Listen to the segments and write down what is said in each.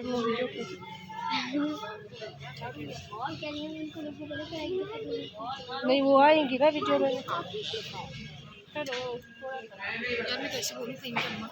Movie जो नहीं वो आएंगी ना वीडियो में। हेलो यार मैं कैसे बोलूँ फिल्म करना।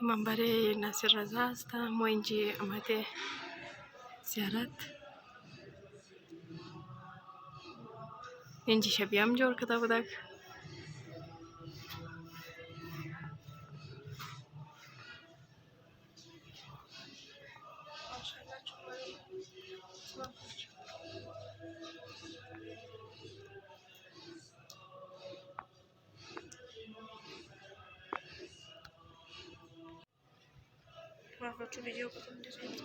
Imam Bare Nasir Raza hasta moinji amate ziarat inji shabiam jor kata budak Waktu video ketemu di sini.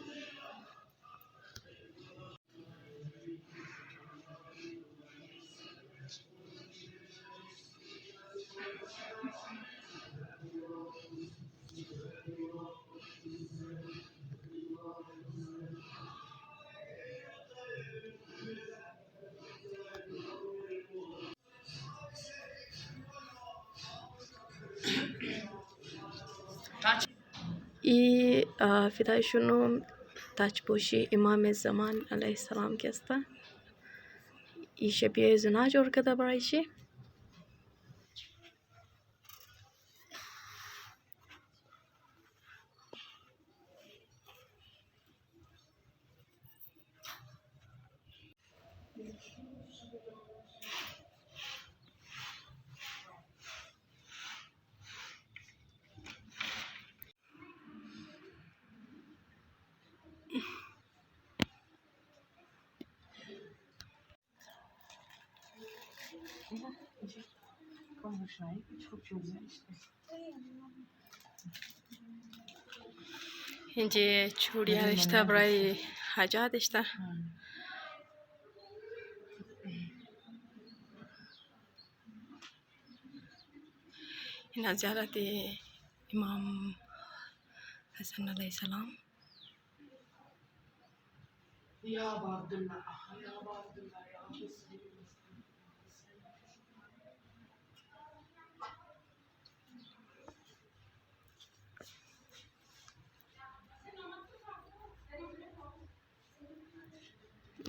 Fiday şunu taçboşi İmam Zaman aleyhisselam kesta. İşe bir zina jor kada barayşi. İnce çuriya işte burayı hacat işte. Ina ziyarati İmam Hasan aleyhisselam. Ya Abdullah, ya Abdullah, ya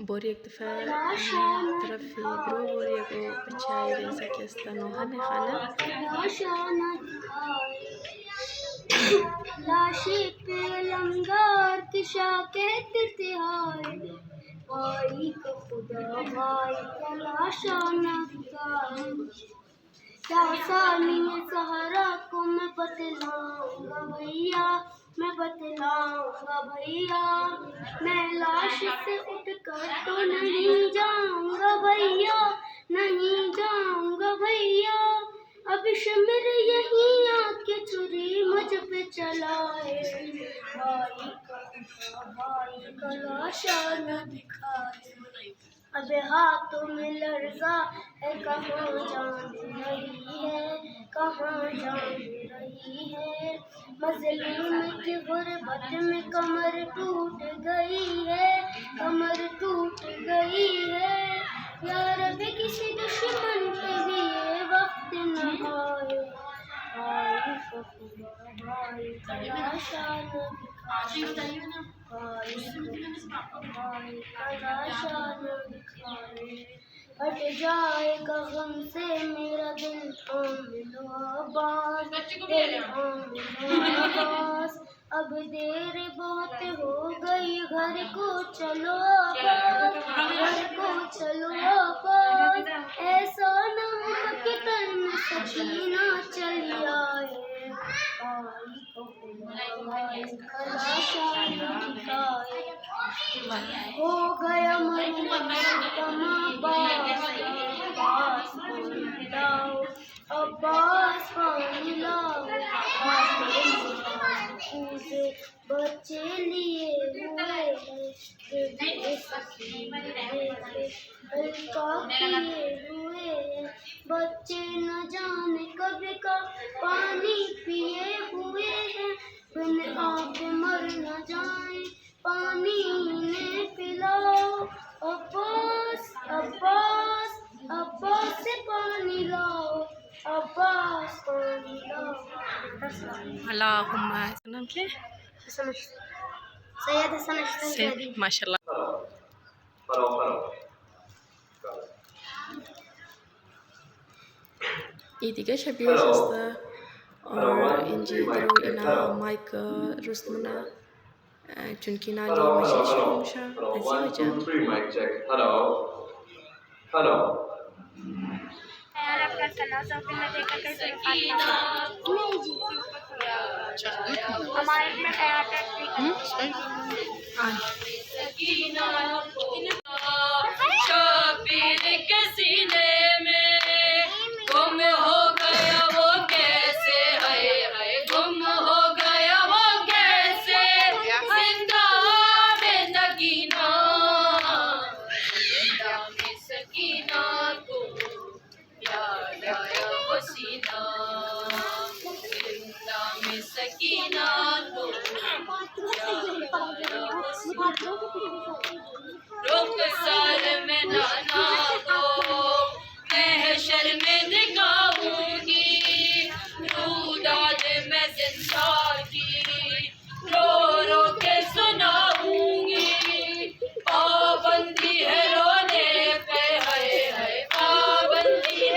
बोरी एक दफ़ा तरफ bro बोरी को बचाई जैसा कि स्तनोहा में खाना लाशे पे लंगर किशा कहते थे हाय भाई को खुदा भाई का लाशा न सासानी सहारा को मैं बतलाऊंगा भैया मैं बतलाऊंगा भैया मैं लाश से उठकर तो नहीं जाऊंगा भैया नहीं जाऊंगा भैया अब शमर यहीं आके छुरी मुझ पे चलाए भाई का लाशा न दिखाए अब हाथों में लर्जा है कहाँ जान रही है कहाँ जान रही है मजलूम की गुर्बत में कमर टूट गई है कमर टूट गई है यार भी किसी दुश्मन पे भी ये वक्त न आए भाई का लाशा न दिखाए हट जाएगा गम से मेरा दिल लो आवाज़ अब देर बहुत हो गई घर को चलो घर को चलो आबाद ऐसा न हो कि तन में सकीना चली आए हो गया मरूं तमा किए हुए हैं। बच्चे न जाने कब का पानी पिए हुए हैं। बिन आग मर न जाए पानी इन्हें पिलाओ। अब्बास अब्बास अब्बास से पानी लाओ। अब्बास पानी लाओ। अल्लाहुम्मा नाम क्या है? सैयद हसन अशरफ माशाल्लाह। Idiga Shabir sister और इंजी दरो इना माइक रुस्तमना चुनकिना ली मजलिस मुशा अजी शबीर के सीने में गुम हो गया वो कैसे है गुम हो गया वो कैसे जिंदा में सकीना को याद आया वो सीना जिंदा में सकीना को रुख साल में नाना को महशर में दिखाऊंगी रूदाद में जिंदा की रो रो के सुनाऊंगी। पाबंदी है रोने पे है पाबंदी है।